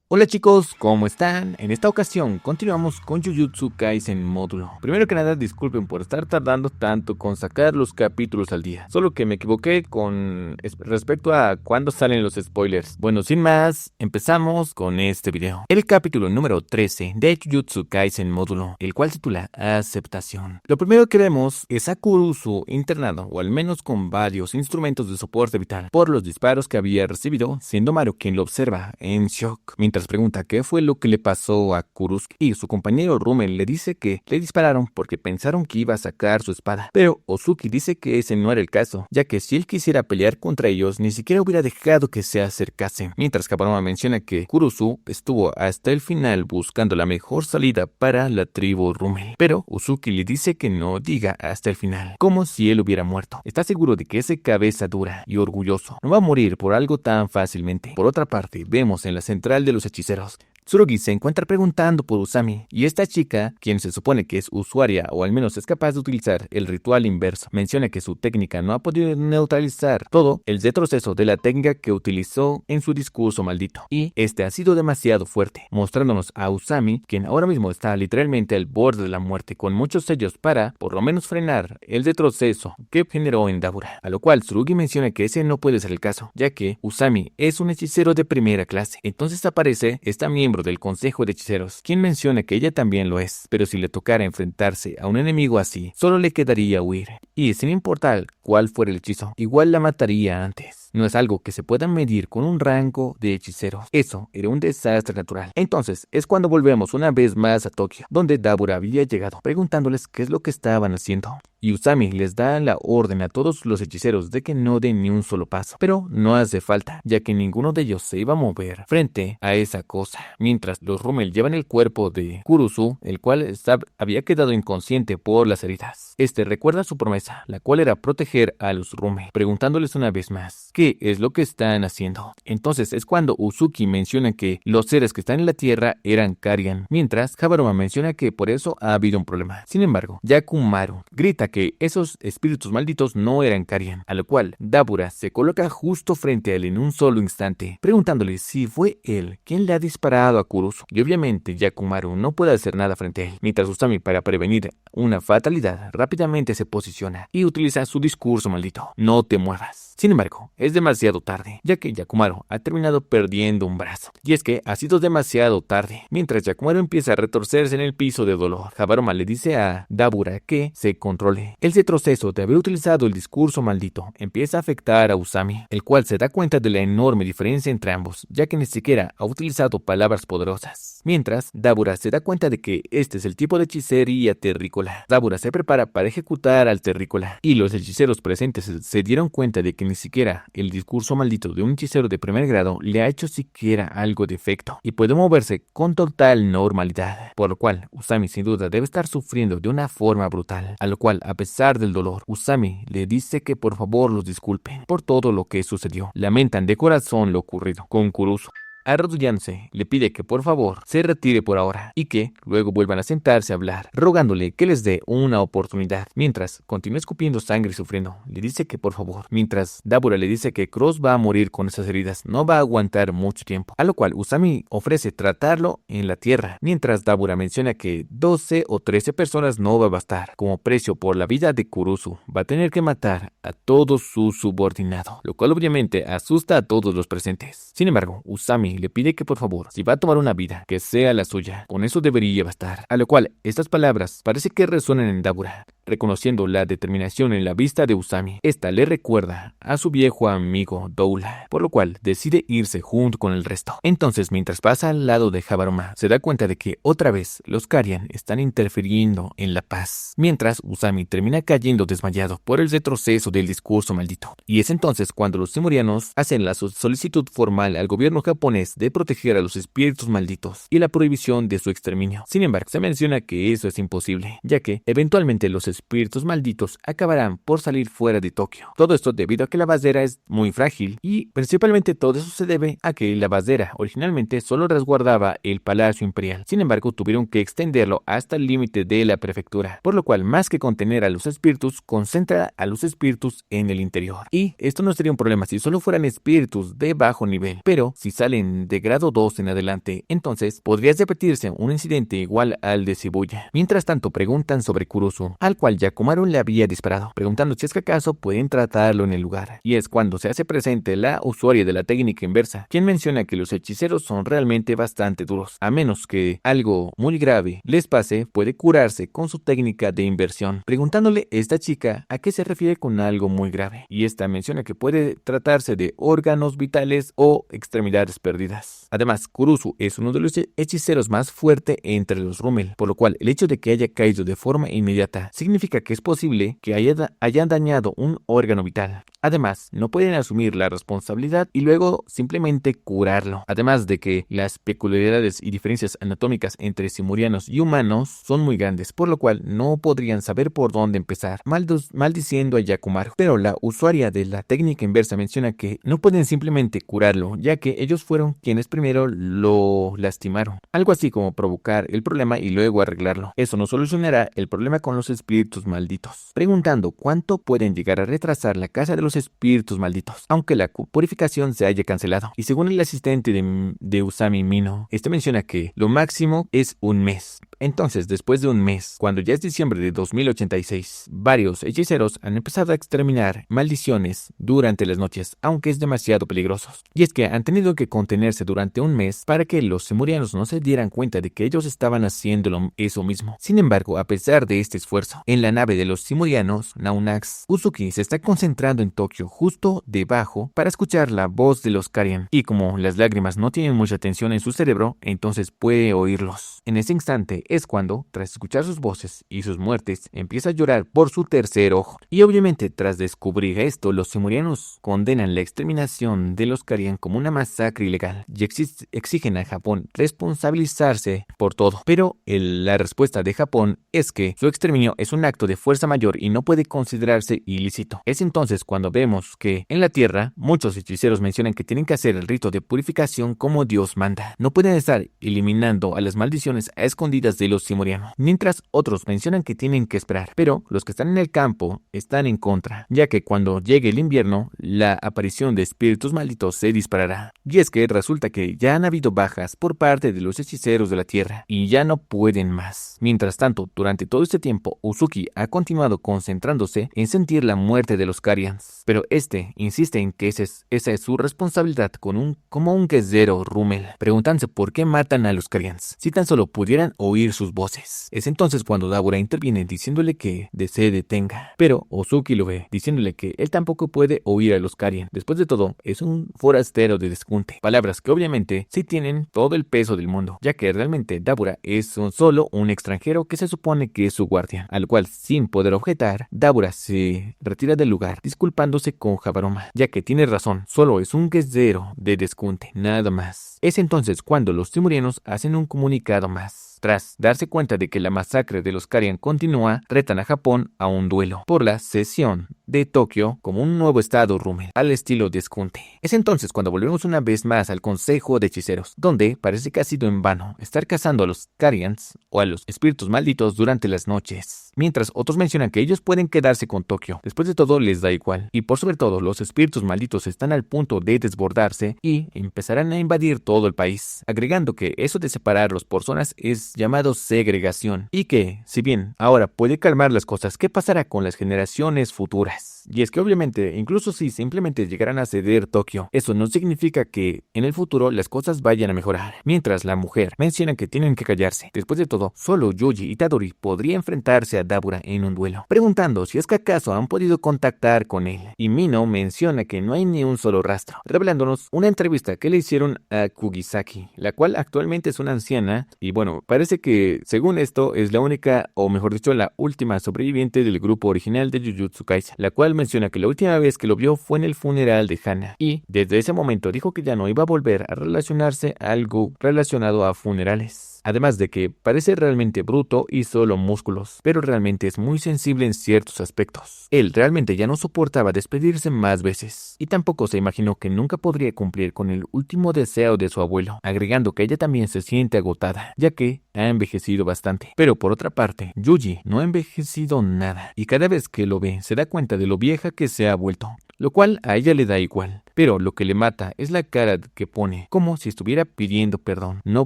Hola chicos, ¿cómo están? En esta ocasión continuamos con Jujutsu Kaisen módulo. Primero que nada, disculpen por estar tardando tanto con sacar los capítulos al día. Solo que me equivoqué con respecto a cuándo salen los spoilers. Bueno, sin más, empezamos con este video. El capítulo número 13 de Jujutsu Kaisen módulo, el cual se titula Aceptación. Lo primero que vemos es a Kurusu internado, o al menos con varios instrumentos de soporte vital, por los disparos que había recibido, siendo Maru quien lo observa en shock. Mientras pregunta qué fue lo que le pasó a Kurusuke, y su compañero Rummel le dice que le dispararon porque pensaron que iba a sacar su espada, pero Ozuki dice que ese no era el caso, ya que si él quisiera pelear contra ellos ni siquiera hubiera dejado que se acercasen, mientras Habaruma menciona que Kurusu estuvo hasta el final buscando la mejor salida para la tribu Rummel, pero Ozuki le dice que no diga hasta el final, como si él hubiera muerto. Está seguro de que ese cabeza dura y orgulloso no va a morir por algo tan fácilmente. Por otra parte, vemos en la central de los hechiceros, Tsurugi se encuentra preguntando por Usami, y esta chica, quien se supone que es usuaria o al menos es capaz de utilizar el ritual inverso, menciona que su técnica no ha podido neutralizar todo el retroceso de la técnica que utilizó en su discurso maldito, y este ha sido demasiado fuerte, mostrándonos a Usami, quien ahora mismo está literalmente al borde de la muerte, con muchos sellos para, por lo menos, frenar el retroceso que generó en Dabura, a lo cual Tsurugi menciona que ese no puede ser el caso, ya que Usami es un hechicero de primera clase. Entonces aparece esta miembro del Consejo de Hechiceros, quien menciona que ella también lo es, pero si le tocara enfrentarse a un enemigo así, solo le quedaría huir, y sin importar cuál fuera el hechizo, igual la mataría antes. No es algo que se pueda medir con un rango de hechiceros. Eso era un desastre natural. Entonces es cuando volvemos una vez más a Tokio, donde Dabura había llegado, preguntándoles qué es lo que estaban haciendo. Y Usami les da la orden a todos los hechiceros de que no den ni un solo paso, pero no hace falta, ya que ninguno de ellos se iba a mover frente a esa cosa, mientras los Rummel llevan el cuerpo de Kurusu, el cual había quedado inconsciente por las heridas. Este recuerda su promesa, la cual era proteger a los Rummel, preguntándoles una vez más qué es lo que están haciendo. Entonces es cuando Uzuki menciona que los seres que están en la tierra eran Karian, mientras Habaruma menciona que por eso ha habido un problema. Sin embargo, Yakumaru grita que esos espíritus malditos no eran Karian, a lo cual Dabura se coloca justo frente a él en un solo instante, preguntándole si fue él quien le ha disparado a Kurusu, y obviamente Yakumaru no puede hacer nada frente a él, mientras Usami, para prevenir una fatalidad, rápidamente se posiciona y utiliza su discurso maldito: no te muevas. Sin embargo, es demasiado tarde, ya que Yakumaru ha terminado perdiendo un brazo. Y es que ha sido demasiado tarde. Mientras Yakumaru empieza a retorcerse en el piso de dolor, Habaruma le dice a Dabura que se controle. El retroceso de haber utilizado el discurso maldito empieza a afectar a Usami, el cual se da cuenta de la enorme diferencia entre ambos, ya que ni siquiera ha utilizado palabras poderosas. Mientras, Dabura se da cuenta de que este es el tipo de hechicería terrícola. Dabura se prepara para ejecutar al terrícola, y los hechiceros presentes se dieron cuenta de que ni siquiera el discurso maldito de un hechicero de primer grado le ha hecho siquiera algo de efecto, y puede moverse con total normalidad, por lo cual Usami sin duda debe estar sufriendo de una forma brutal, a lo cual, a pesar del dolor, Usami le dice que por favor los disculpen por todo lo que sucedió. Lamentan de corazón lo ocurrido con Kurusu. Arrodillándose, le pide que por favor se retire por ahora y que luego vuelvan a sentarse a hablar, rogándole que les dé una oportunidad. Mientras continúa escupiendo sangre y sufriendo, le dice que por favor. Mientras Dabura le dice que Cross va a morir con esas heridas, no va a aguantar mucho tiempo, a lo cual Usami ofrece tratarlo en la tierra, mientras Dabura menciona que 12 o 13 personas no va a bastar. Como precio por la vida de Kurusu, va a tener que matar a todo su subordinado, lo cual obviamente asusta a todos los presentes. Sin embargo, Usami le pide que por favor, si va a tomar una vida, que sea la suya. Con eso debería bastar. A lo cual, estas palabras parece que resuenan en Dabura, reconociendo la determinación en la vista de Usami. Esta le recuerda a su viejo amigo Doula, por lo cual decide irse junto con el resto. Entonces, mientras pasa al lado de Habaruma, se da cuenta de que otra vez los Karian están interfiriendo en la paz, mientras Usami termina cayendo desmayado por el retroceso del discurso maldito. Y es entonces cuando los simurianos hacen la solicitud formal al gobierno japonés es de proteger a los espíritus malditos y la prohibición de su exterminio. Sin embargo, se menciona que eso es imposible, ya que eventualmente los espíritus malditos acabarán por salir fuera de Tokio. Todo esto debido a que la basera es muy frágil y principalmente todo eso se debe a que la basera originalmente solo resguardaba el Palacio Imperial. Sin embargo, tuvieron que extenderlo hasta el límite de la prefectura, por lo cual más que contener a los espíritus, concentra a los espíritus en el interior. Y esto no sería un problema si solo fueran espíritus de bajo nivel, pero si salen de grado 2 en adelante, entonces podría repetirse un incidente igual al de Shibuya. Mientras tanto, preguntan sobre Kurusu, al cual Yakumaru le había disparado, preguntando si es que acaso pueden tratarlo en el lugar. Y es cuando se hace presente la usuaria de la técnica inversa, quien menciona que los hechiceros son realmente bastante duros. A menos que algo muy grave les pase, puede curarse con su técnica de inversión. Preguntándole esta chica a qué se refiere con algo muy grave, y esta menciona que puede tratarse de órganos vitales o extremidades perdidas. Además, Kurusu es uno de los hechiceros más fuertes entre los Rummel, por lo cual el hecho de que haya caído de forma inmediata significa que es posible que hayan dañado un órgano vital. Además, no pueden asumir la responsabilidad y luego simplemente curarlo. Además de que las peculiaridades y diferencias anatómicas entre simurianos y humanos son muy grandes, por lo cual no podrían saber por dónde empezar, maldiciendo a Yakumaru. Pero la usuaria de la técnica inversa menciona que no pueden simplemente curarlo, ya que ellos fueron quienes primero lo lastimaron. Algo así como provocar el problema y luego arreglarlo. Eso no solucionará el problema con los espíritus malditos. Preguntando cuánto pueden llegar a retrasar la casa de los espíritus malditos, aunque la purificación se haya cancelado. Y según el asistente de Usami Mino, este menciona que lo máximo es un mes. Entonces, después de un mes, cuando ya es diciembre de 2086, varios hechiceros han empezado a exterminar maldiciones durante las noches, aunque es demasiado peligroso. Y es que han tenido que contenerse durante un mes para que los simurianos no se dieran cuenta de que ellos estaban haciendo eso mismo. Sin embargo, a pesar de este esfuerzo, en la nave de los simurianos, Naunax, Uzuki se está concentrando en Tokio justo debajo para escuchar la voz de los Karian, y como las lágrimas no tienen mucha tensión en su cerebro, entonces puede oírlos. En ese instante es cuando, tras escuchar sus voces y sus muertes, empieza a llorar por su tercer ojo. Y obviamente, tras descubrir esto, los simurianos condenan la exterminación de los Karian como una masacre ilegal y exigen a Japón responsabilizarse por todo. Pero la respuesta de Japón es que su exterminio es un acto de fuerza mayor y no puede considerarse ilícito. Es entonces cuando vemos que en la Tierra muchos hechiceros mencionan que tienen que hacer el rito de purificación como Dios manda. No pueden estar eliminando a las maldiciones a escondidas de los simurianos, mientras otros mencionan que tienen que esperar. Pero los que están en el campo están en contra, ya que cuando llegue el invierno, la aparición de espíritus malditos se disparará. Y es que resulta que ya han habido bajas por parte de los hechiceros de la Tierra y ya no pueden más. Mientras tanto, durante todo este tiempo, Uzuki ha continuado concentrándose en sentir la muerte de los Karians, pero este insiste en que esa es su responsabilidad como un guerrero Rummel, preguntándose por qué matan a los Karians si tan solo pudieran oír sus voces. Es entonces cuando Dabura interviene diciéndole que se detenga, pero Uzuki lo ve, diciéndole que él tampoco puede oír a los Karian. Después de todo, es un forastero de Deskunte, palabras que obviamente sí tienen todo el peso del mundo, ya que realmente Dabura es solo un extranjero que se supone que es su guardián, al cual sin poder objetar, Dabura se retira del lugar, disculpándose con Habaroma, ya que tiene razón, solo es un guerrero de Deskunte, nada más. Es entonces cuando los simurianos hacen un comunicado más. Tras darse cuenta de que la masacre de los Karian continúa, retan a Japón a un duelo por la cesión de Tokio como un nuevo estado Rummel, al estilo Deskunte. Es entonces cuando volvemos una vez más al Consejo de Hechiceros, donde parece que ha sido en vano estar cazando a los Karians o a los espíritus malditos durante las noches, mientras otros mencionan que ellos pueden quedarse con Tokio. Después de todo les da igual, y por sobre todo los espíritus malditos están al punto de desbordarse y empezarán a invadir todo el país, agregando que eso de separarlos por zonas es llamado segregación, y que, si bien ahora puede calmar las cosas, ¿qué pasará con las generaciones futuras? Y es que obviamente, incluso si simplemente llegaran a ceder Tokio, eso no significa que en el futuro las cosas vayan a mejorar. Mientras la mujer menciona que tienen que callarse. Después de todo, solo Yuji Itadori podría enfrentarse a Dabura en un duelo, preguntando si es que acaso han podido contactar con él. Y Mino menciona que no hay ni un solo rastro, revelándonos una entrevista que le hicieron a Kugisaki, la cual actualmente es una anciana, y bueno, parece que según esto es la única, o mejor dicho, la última sobreviviente del grupo original de Jujutsu Kaisen, la cual cual menciona que la última vez que lo vio fue en el funeral de Hannah, y desde ese momento dijo que ya no iba a volver a relacionarse a algo relacionado a funerales. Además de que parece realmente bruto y solo músculos, pero realmente es muy sensible en ciertos aspectos. Él realmente ya no soportaba despedirse más veces, y tampoco se imaginó que nunca podría cumplir con el último deseo de su abuelo, agregando que ella también se siente agotada, ya que ha envejecido bastante. Pero por otra parte, Yuji no ha envejecido nada, y cada vez que lo ve se da cuenta de lo vieja que se ha vuelto, lo cual a ella le da igual. Pero lo que le mata es la cara que pone, como si estuviera pidiendo perdón. No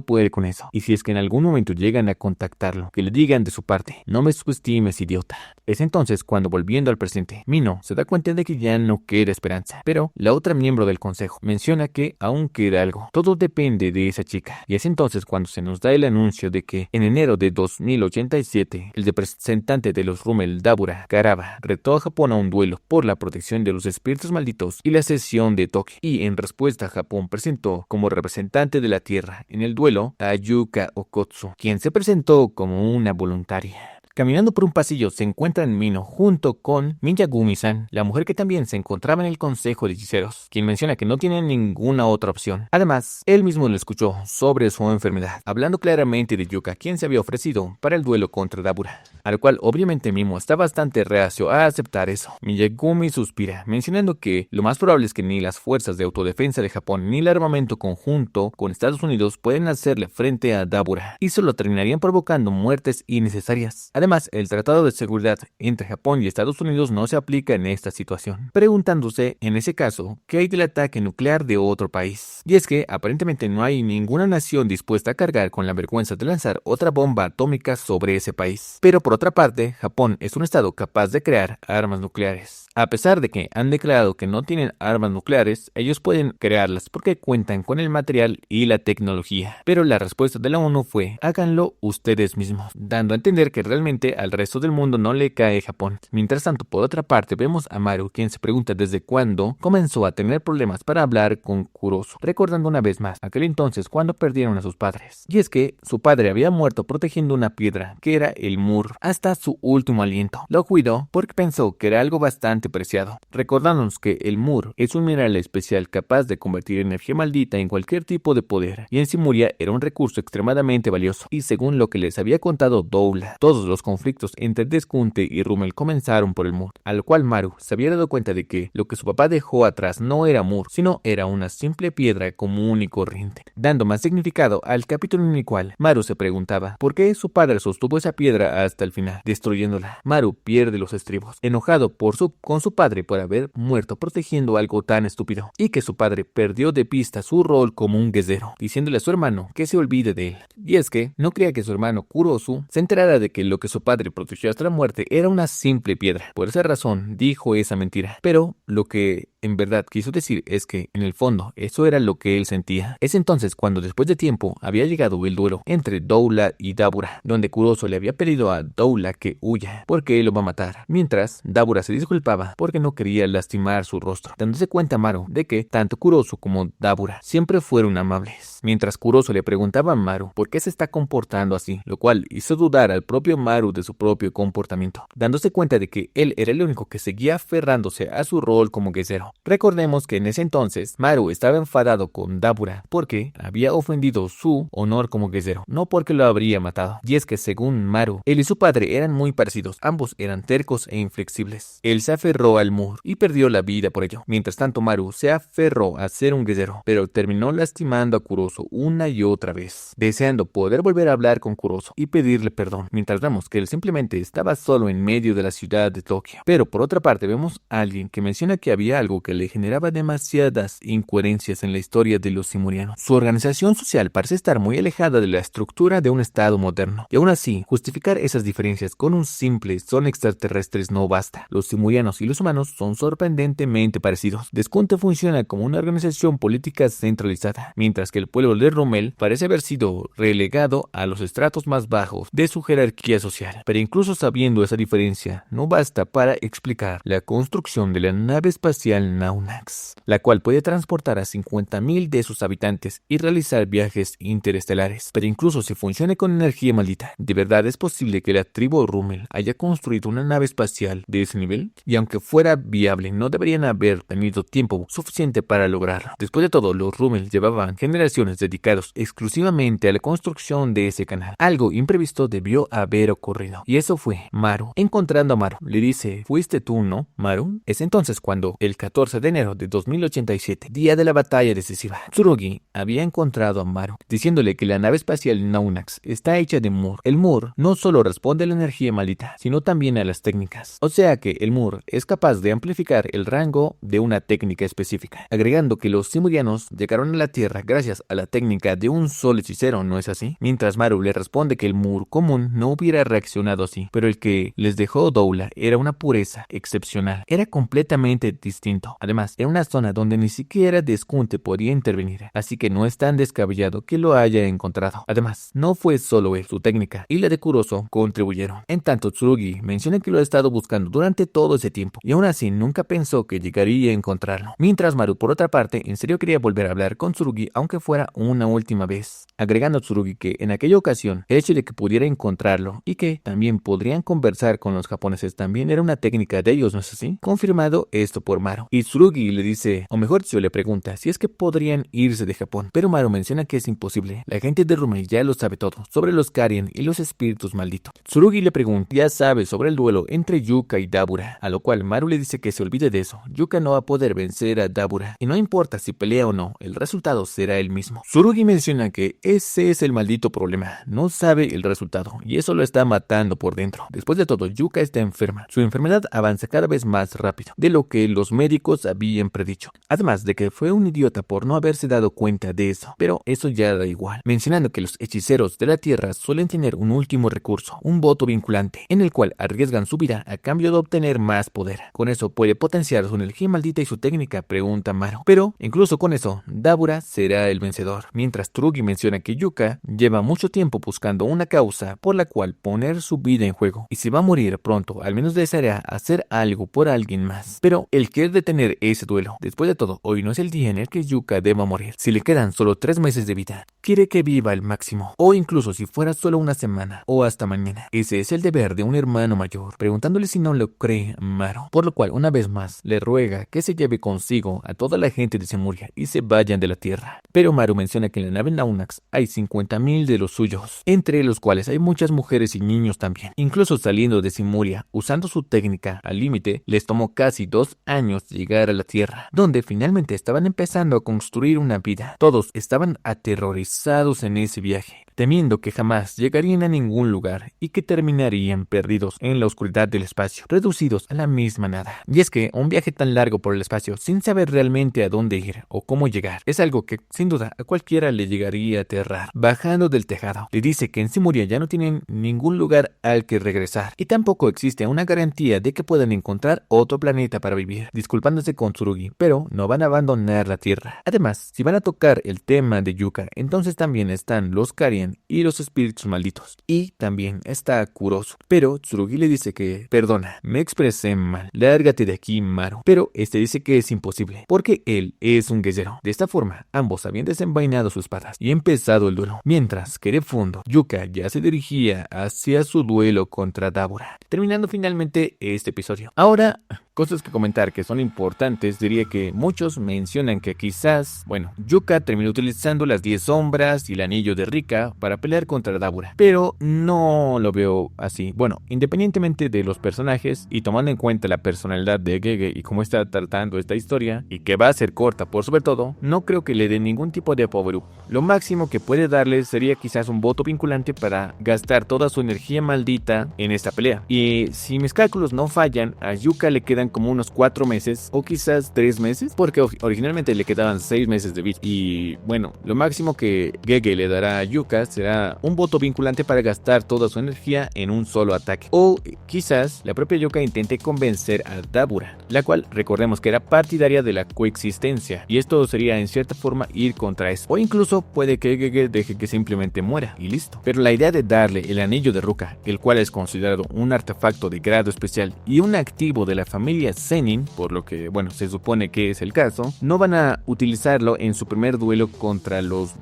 puede con eso. Y si es que en algún momento llegan a contactarlo, que le digan de su parte: no me subestimes, idiota. Es entonces cuando, volviendo al presente, Mino se da cuenta de que ya no queda esperanza. Pero la otra miembro del consejo menciona que aún queda algo. Todo depende de esa chica. Y es entonces cuando se nos da el anuncio de que en enero de 2087, el representante de los Rummel, Dabura Karaba, retó a Japón a un duelo por la protección de los espíritus malditos y la cesión de Tokio, y en respuesta Japón presentó como representante de la Tierra en el duelo a Yuka Okotsu, quien se presentó como una voluntaria. Caminando por un pasillo se encuentran Mino junto con Miyagumi-san, la mujer que también se encontraba en el consejo de hechiceros, quien menciona que no tiene ninguna otra opción. Además, él mismo lo escuchó sobre su enfermedad, hablando claramente de Yuka, quien se había ofrecido para el duelo contra Dabura, al cual obviamente Mimo está bastante reacio a aceptar eso. Miyagumi suspira, mencionando que lo más probable es que ni las fuerzas de autodefensa de Japón ni el armamento conjunto con Estados Unidos pueden hacerle frente a Dabura, y solo terminarían provocando muertes innecesarias. Además, el tratado de seguridad entre Japón y Estados Unidos no se aplica en esta situación, preguntándose, en ese caso, ¿qué hay del ataque nuclear de otro país? Y es que, aparentemente no hay ninguna nación dispuesta a cargar con la vergüenza de lanzar otra bomba atómica sobre ese país. Pero por otra parte, Japón es un estado capaz de crear armas nucleares. A pesar de que han declarado que no tienen armas nucleares, ellos pueden crearlas porque cuentan con el material y la tecnología. Pero la respuesta de la ONU fue: háganlo ustedes mismos, dando a entender que realmente al resto del mundo no le cae Japón. Mientras tanto, por otra parte, vemos a Maru, quien se pregunta desde cuándo comenzó a tener problemas para hablar con Kurosu, recordando una vez más aquel entonces cuando perdieron a sus padres. Y es que su padre había muerto protegiendo una piedra, que era el Mur, hasta su último aliento. Lo cuidó porque pensó que era algo bastante preciado, recordándonos que el Mur es un mineral especial capaz de convertir energía maldita en cualquier tipo de poder, y en Simuria era un recurso extremadamente valioso. Y según lo que les había contado Doula, todos los conflictos entre Deskunte y Rummel comenzaron por el Mur, al cual Maru se había dado cuenta de que lo que su papá dejó atrás no era Mur, sino era una simple piedra común y corriente, dando más significado al capítulo en el cual Maru se preguntaba por qué su padre sostuvo esa piedra hasta el final, destruyéndola. Maru pierde los estribos, enojado con su padre por haber muerto protegiendo algo tan estúpido, y que su padre perdió de vista su rol como un guerrero, diciéndole a su hermano que se olvide de él. Y es que no creía que su hermano Kurosu se enterara de que lo que su padre protegió hasta la muerte era una simple piedra. Por esa razón dijo esa mentira, pero lo que en verdad quiso decir es que, en el fondo, eso era lo que él sentía. Es entonces cuando, después de tiempo, había llegado el duelo entre Doula y Dabura, donde Kurosu le había pedido a Doula que huya, porque él lo va a matar, mientras Dabura se disculpaba porque no quería lastimar su rostro, dándose cuenta Maru de que tanto Kurosu como Dabura siempre fueron amables. Mientras Kurosu le preguntaba a Maru por qué se está comportando así, lo cual hizo dudar al propio Maru de su propio comportamiento, dándose cuenta de que él era el único que seguía aferrándose a su rol como guerrero. Recordemos que en ese entonces Maru estaba enfadado con Dabura porque había ofendido su honor como guerrero, no porque lo habría matado. Y es que según Maru, él y su padre eran muy parecidos, ambos eran tercos e inflexibles. Él se aferró al Mur y perdió la vida por ello. Mientras tanto, Maru se aferró a ser un guerrero, pero terminó lastimando a Kurosu una y otra vez, deseando poder volver a hablar con Kurosu y pedirle perdón, mientras vemos que él simplemente estaba solo en medio de la ciudad de Tokio. Pero por otra parte vemos a alguien que menciona que había algo que le generaba demasiadas incoherencias en la historia de los simurianos. Su organización social parece estar muy alejada de la estructura de un estado moderno, y aún así, justificar esas diferencias con un simple "son extraterrestres" no basta. Los simurianos y los humanos son sorprendentemente parecidos. Deskunte funciona como una organización política centralizada, mientras que el pueblo de Rummel parece haber sido relegado a los estratos más bajos de su jerarquía social. espacial. Pero incluso sabiendo esa diferencia, no basta para explicar la construcción de la nave espacial Naunax, la cual puede transportar a 50.000 de sus habitantes y realizar viajes interestelares. Pero incluso si funciona con energía maldita, ¿de verdad es posible que la tribu Rummel haya construido una nave espacial de ese nivel? Y aunque fuera viable, no deberían haber tenido tiempo suficiente para lograrlo. Después de todo, los Rummel llevaban generaciones dedicados exclusivamente a la construcción de ese canal. Algo imprevisto debió haber ocurrido, y eso fue Maru. Encontrando a Maru, le dice: ¿fuiste tú, no, Maru? Es entonces cuando, el 14 de enero de 2087, día de la batalla decisiva, Tsurugi había encontrado a Maru, diciéndole que la nave espacial Naunax está hecha de Mur. El Mur no solo responde a la energía maldita, sino también a las técnicas. O sea que el Mur es capaz de amplificar el rango de una técnica específica, agregando que los simurianos llegaron a la Tierra gracias a la técnica de un solo hechicero, ¿no es así? Mientras Maru le responde que el Mur común no hubiera reaccionado así, pero el que les dejó Doula era una pureza excepcional, era completamente distinto. Además, era una zona donde ni siquiera Deskunte podía intervenir, así que no es tan descabellado que lo haya encontrado. Además, no fue solo él, su técnica y la de Kuroso contribuyeron. En tanto, Tsurugi menciona que lo ha estado buscando durante todo ese tiempo, y aún así nunca pensó que llegaría a encontrarlo. Mientras Maru, por otra parte, en serio quería volver a hablar con Tsurugi, aunque fuera una última vez, agregando a Tsurugi que en aquella ocasión el hecho de que pudiera encontrarlo y que también podrían conversar con los japoneses también era una técnica de ellos, ¿no es así? Confirmado esto por Maru, y Tsurugi le dice, o mejor dicho, le pregunta si es que podrían irse de Japón, pero Maru menciona que es imposible. La gente de Rummel ya lo sabe todo sobre los Karian y los espíritus malditos. Tsurugi le pregunta, ya sabe sobre el duelo entre Yuka y Dabura, a lo cual Maru le dice que se olvide de eso. Yuka no va a poder vencer a Dabura, y no importa si pelea o no, el resultado será el mismo. Tsurugi menciona que ese es el maldito problema, no sabe el resultado, y eso lo está matando por dentro. Después de todo, Yuka está enferma. Su enfermedad avanza cada vez más rápido de lo que los médicos habían predicho. Además de que fue un idiota por no haberse dado cuenta de eso, pero eso ya da igual, mencionando que los hechiceros de la Tierra suelen tener un último recurso, un voto vinculante, en el cual arriesgan su vida a cambio de obtener más poder. Con eso puede potenciar su energía maldita y su técnica, pregunta Maru. Pero incluso con eso, Dabura será el vencedor. Mientras Tsurugi menciona que Yuka lleva mucho tiempo buscando una causa por la cual poner su vida en juego, y si va a morir pronto, al menos deseará hacer algo por alguien más. Pero él quiere detener ese duelo. Después de todo, hoy no es el día en el que Yuka deba morir. Si le quedan solo 3 meses de vida, quiere que viva al máximo, o incluso si fuera solo una semana, o hasta mañana. Ese es el deber de un hermano mayor, preguntándole si no lo cree Maru, por lo cual una vez más le ruega que se lleve consigo a toda la gente de Simuria y se vayan de la Tierra. Pero Maru menciona que en la nave Naunax hay 50.000 de los suyos, entre los cuales hay muchas mujeres y niños también. Incluso saliendo de Simuria, usando su técnica al límite, les tomó casi 2 años llegar a la Tierra, donde finalmente estaban empezando a construir una vida. Todos estaban aterrorizados en ese viaje, temiendo que jamás llegarían a ningún lugar y que terminarían perdidos en la oscuridad del espacio, reducidos a la misma nada. Y es que un viaje tan largo por el espacio sin saber realmente a dónde ir o cómo llegar es algo que sin duda a cualquiera le llegaría a aterrar. Bajando del tejado, le dice que en Simuria ya no tienen ningún lugar al que regresar y tampoco existe una garantía de que puedan encontrar otro planeta para vivir, disculpándose con Tsurugi, pero no van a abandonar la Tierra. Además, si van a tocar el tema de Yuka, entonces también están los Karian y los espíritus malditos, y también está Kuroso. Pero Tsurugi le dice que, perdona, me expresé mal, lárgate de aquí, Maru. Pero este dice que es imposible, porque él es un guerrero. De esta forma, ambos habían desenvainado sus espadas y empezado el duelo, mientras que de fondo, Yuka ya se dirigía hacia su duelo contra Dabura, terminando finalmente este episodio. Ahora, cosas que comentar que son importantes, diría que muchos mencionan que quizás, Yuka terminó utilizando las 10 sombras y el anillo de Rika para pelear contra Dabura, pero no lo veo así. Independientemente de los personajes y tomando en cuenta la personalidad de Gege y cómo está tratando esta historia, y que va a ser corta por sobre todo, no creo que le dé ningún tipo de power up. Lo máximo que puede darle sería quizás un voto vinculante para gastar toda su energía maldita en esta pelea. Y si mis cálculos no fallan, a Yuka le quedan como unos 4 meses o quizás 3 meses, porque originalmente le quedaban 6 meses de vida. Y bueno, lo máximo que Gege le dará a Yuka será un voto vinculante para gastar toda su energía en un solo ataque. O quizás la propia Yuka intente convencer a Dabura, la cual recordemos que era partidaria de la coexistencia, y esto sería en cierta forma ir contra eso. O incluso puede que Gege deje que simplemente muera y listo. Pero la idea de darle el anillo de Ruka, el cual es considerado un artefacto de grado especial y un activo de la familia Zenin, por lo que bueno, se supone que es el caso, no van a utilizarlo en su primer duelo contra los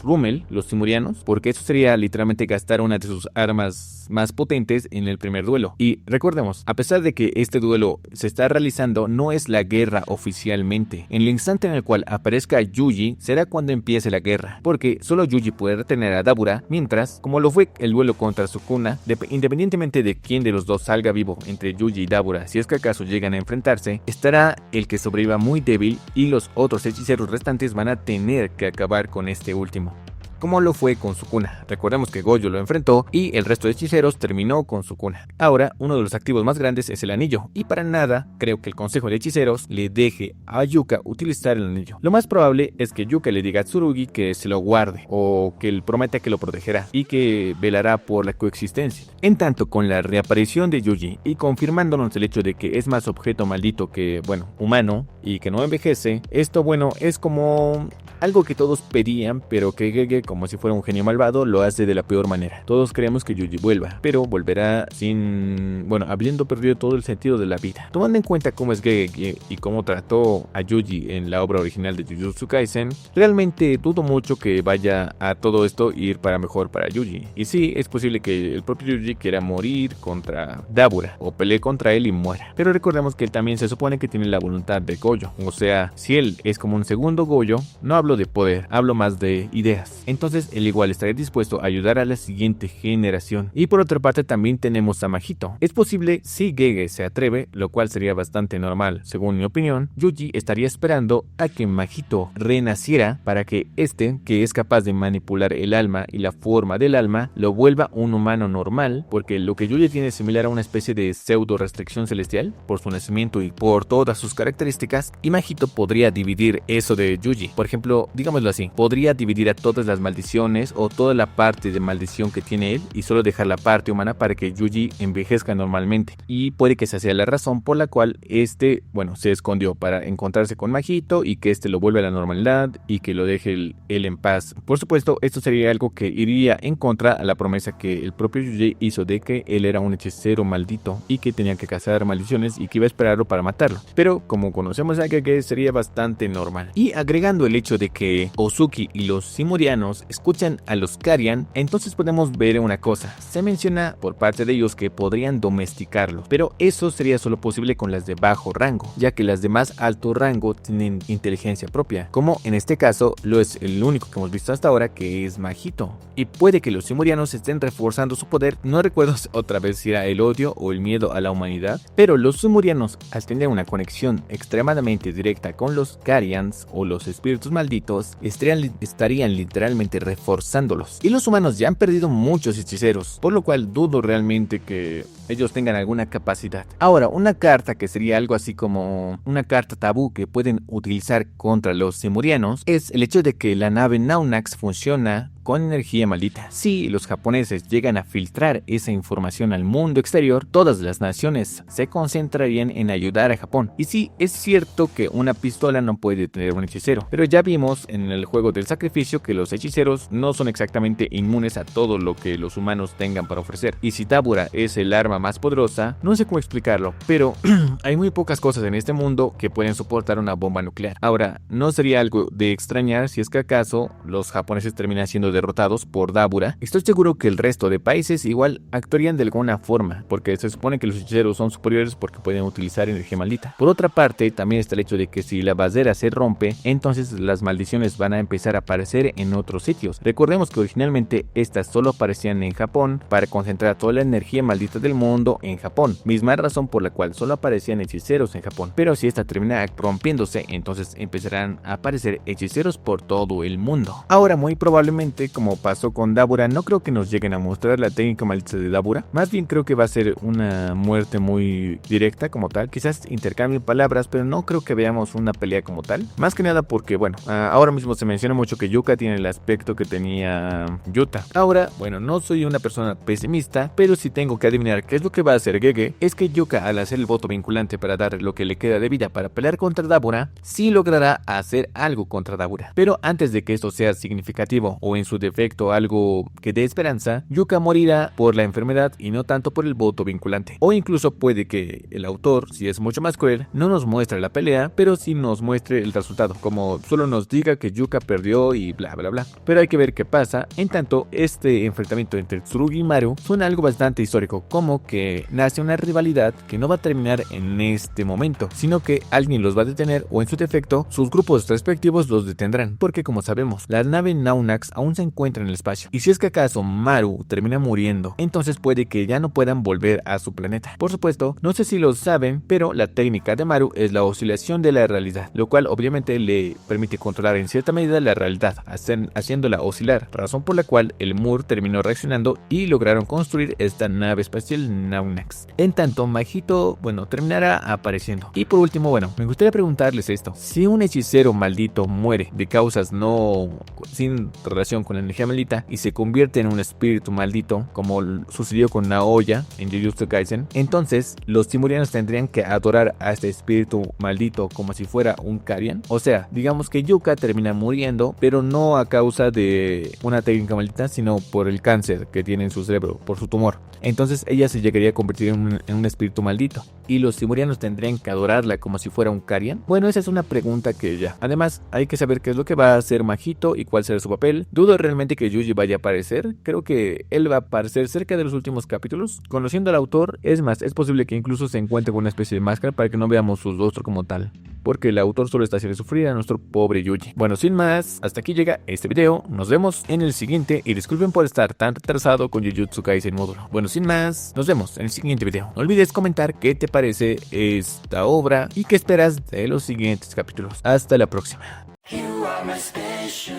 Rummel, los Simurianos, porque eso sería literalmente gastar una de sus armas más potentes en el primer duelo. Y recordemos, a pesar de que este duelo se está realizando, no es la guerra oficialmente. En el instante en el cual aparezca Yuji será cuando empiece la guerra, porque solo Yuji puede retener a Dabura, mientras, como lo fue el duelo contra Sukuna, independientemente de quién de los dos salga vivo entre Yuji y Dabura, si es que acaso llegan a enfrentarse, estará el que sobreviva muy débil y los otros hechiceros restantes van a tener que acabar con este último, como lo fue con Sukuna. Recordemos que Gojo lo enfrentó y el resto de hechiceros terminó con Sukuna. Ahora, uno de los activos más grandes es el anillo, y para nada creo que el consejo de hechiceros le deje a Yuka utilizar el anillo. Lo más probable es que Yuka le diga a Tsurugi que se lo guarde, o que él prometa que lo protegerá y que velará por la coexistencia. En tanto, con la reaparición de Yuji y confirmándonos el hecho de que es más objeto maldito que, bueno, humano, y que no envejece, esto, bueno, es como algo que todos pedían, pero que Gege, como si fuera un genio malvado, lo hace de la peor manera. Todos creemos que Yuji vuelva, pero volverá habiendo perdido todo el sentido de la vida. Tomando en cuenta cómo es Gege y cómo trató a Yuji en la obra original de Jujutsu Kaisen, realmente dudo mucho que vaya a todo esto ir para mejor para Yuji. Y sí, es posible que el propio Yuji quiera morir contra Dabura, o pelee contra él y muera. Pero recordemos que él también se supone que tiene la voluntad de Gojo. O sea, si él es como un segundo Gojo, no hablo de poder, hablo más de ideas. Entonces él igual estaría dispuesto a ayudar a la siguiente generación. Y por otra parte también tenemos a Mahito. Es posible si Gege se atreve, lo cual sería bastante normal. Según mi opinión, Yuji estaría esperando a que Mahito renaciera para que este, que es capaz de manipular el alma y la forma del alma, lo vuelva un humano normal, porque lo que Yuji tiene es similar a una especie de pseudo restricción celestial por su nacimiento y por todas sus características, y Mahito podría dividir eso de Yuji. Por ejemplo, digámoslo así, podría dividir a todas las maldiciones o toda la parte de maldición que tiene él y solo dejar la parte humana para que Yuji envejezca normalmente. Y puede que esa sea la razón por la cual se escondió, para encontrarse con Mahito y que lo vuelva a la normalidad y que lo deje él en paz. Por supuesto, esto sería algo que iría en contra a la promesa que el propio Yuji hizo de que él era un hechicero maldito y que tenía que cazar maldiciones y que iba a esperarlo para matarlo. Pero como conocemos a Gege, sería bastante normal. Y agregando el hecho de que Ozuki y los Simurianos escuchan a los Karian, entonces podemos ver una cosa. Se menciona por parte de ellos que podrían domesticarlos, pero eso sería solo posible con las de bajo rango, ya que las de más alto rango tienen inteligencia propia, como en este caso lo es el único que hemos visto hasta ahora, que es Mahito. Y puede que los Simurianos estén reforzando su poder, no recuerdo otra vez si era el odio o el miedo a la humanidad, pero los Simurianos, al tener una conexión extremadamente directa con los Karians o los espíritus malditos, estarían literalmente reforzándolos. Y los humanos ya han perdido muchos hechiceros, por lo cual dudo realmente que ellos tengan alguna capacidad. Ahora, una carta que sería algo así como una carta tabú que pueden utilizar contra los Simurianos es el hecho de que la nave Naunax funciona con energía maldita. Si los japoneses llegan a filtrar esa información al mundo exterior, todas las naciones se concentrarían en ayudar a Japón. Y sí, es cierto que una pistola no puede tener un hechicero, pero ya vimos en el juego del sacrificio que los hechiceros no son exactamente inmunes a todo lo que los humanos tengan para ofrecer. Y si Dabura es el arma más poderosa, no sé cómo explicarlo, pero hay muy pocas cosas en este mundo que pueden soportar una bomba nuclear. Ahora, no sería algo de extrañar si es que acaso los japoneses terminan siendo derrotados por Dabura. Estoy seguro que el resto de países igual actuarían de alguna forma, porque se supone que los hechiceros son superiores porque pueden utilizar energía maldita. Por otra parte, también está el hecho de que si la basera se rompe, entonces las maldiciones van a empezar a aparecer en otros sitios. Recordemos que originalmente estas solo aparecían en Japón para concentrar toda la energía maldita del mundo en Japón, misma razón por la cual solo aparecían hechiceros en Japón. Pero si esta termina rompiéndose, entonces empezarán a aparecer hechiceros por todo el mundo. Ahora, muy probablemente Lamentablemente, como pasó con Dabura, no creo que nos lleguen a mostrar la técnica maldita de Dabura. Más bien creo que va a ser una muerte muy directa como tal. Quizás intercambien palabras, pero no creo que veamos una pelea como tal. Más que nada porque, bueno, ahora mismo se menciona mucho que Yuka tiene el aspecto que tenía Yuta. Ahora, bueno, no soy una persona pesimista, pero si tengo que adivinar qué es lo que va a hacer Gege, es que Yuka, al hacer el voto vinculante para dar lo que le queda de vida para pelear contra Dabura, sí logrará hacer algo contra Dabura. Pero antes de que esto sea significativo o en su defecto algo que dé esperanza, Yuka morirá por la enfermedad y no tanto por el voto vinculante. O incluso puede que el autor, si es mucho más cruel, no nos muestre la pelea, pero sí nos muestre el resultado, como solo nos diga que Yuka perdió y bla bla bla. Pero hay que ver qué pasa. En tanto, este enfrentamiento entre Tsurugi y Maru suena algo bastante histórico, como que nace una rivalidad que no va a terminar en este momento, sino que alguien los va a detener o en su defecto, sus grupos respectivos los detendrán, porque como sabemos, la nave Naunax aún se encuentra en el espacio, y si es que acaso Maru termina muriendo, entonces puede que ya no puedan volver a su planeta. Por supuesto, no sé si lo saben, pero la técnica de Maru es la oscilación de la realidad, lo cual obviamente le permite controlar en cierta medida la realidad, haciéndola oscilar, razón por la cual el Mur terminó reaccionando y lograron construir esta nave espacial Naunax. En tanto, Majito, bueno, terminará apareciendo. Y por último, bueno, me gustaría preguntarles esto: si un hechicero maldito muere de causas no sin relación con la energía maldita y se convierte en un espíritu maldito, como sucedió con Naoya en Jujutsu Kaisen, entonces los timurianos tendrían que adorar a este espíritu maldito como si fuera un Karian. O sea, digamos que Yuka termina muriendo, pero no a causa de una técnica maldita, sino por el cáncer que tiene en su cerebro, por su tumor. Entonces ella se llegaría a convertir en un espíritu maldito, y los timurianos tendrían que adorarla como si fuera un Karian. Bueno, esa es una pregunta que ya. Además, hay que saber qué es lo que va a hacer Majito y cuál será su papel. Dudo realmente que Yuji vaya a aparecer. Creo que él va a aparecer cerca de los últimos capítulos. Conociendo al autor, es más, es posible que incluso se encuentre con una especie de máscara para que no veamos su rostro como tal, porque el autor solo está haciendo sufrir a nuestro pobre Yuji. Bueno, sin más, hasta aquí llega este video. Nos vemos en el siguiente y disculpen por estar tan retrasado con Jujutsu Kaisen módulo. Bueno, sin más, nos vemos en el siguiente video. No olvides comentar qué te parece esta obra y qué esperas de los siguientes capítulos. Hasta la próxima. You are my special.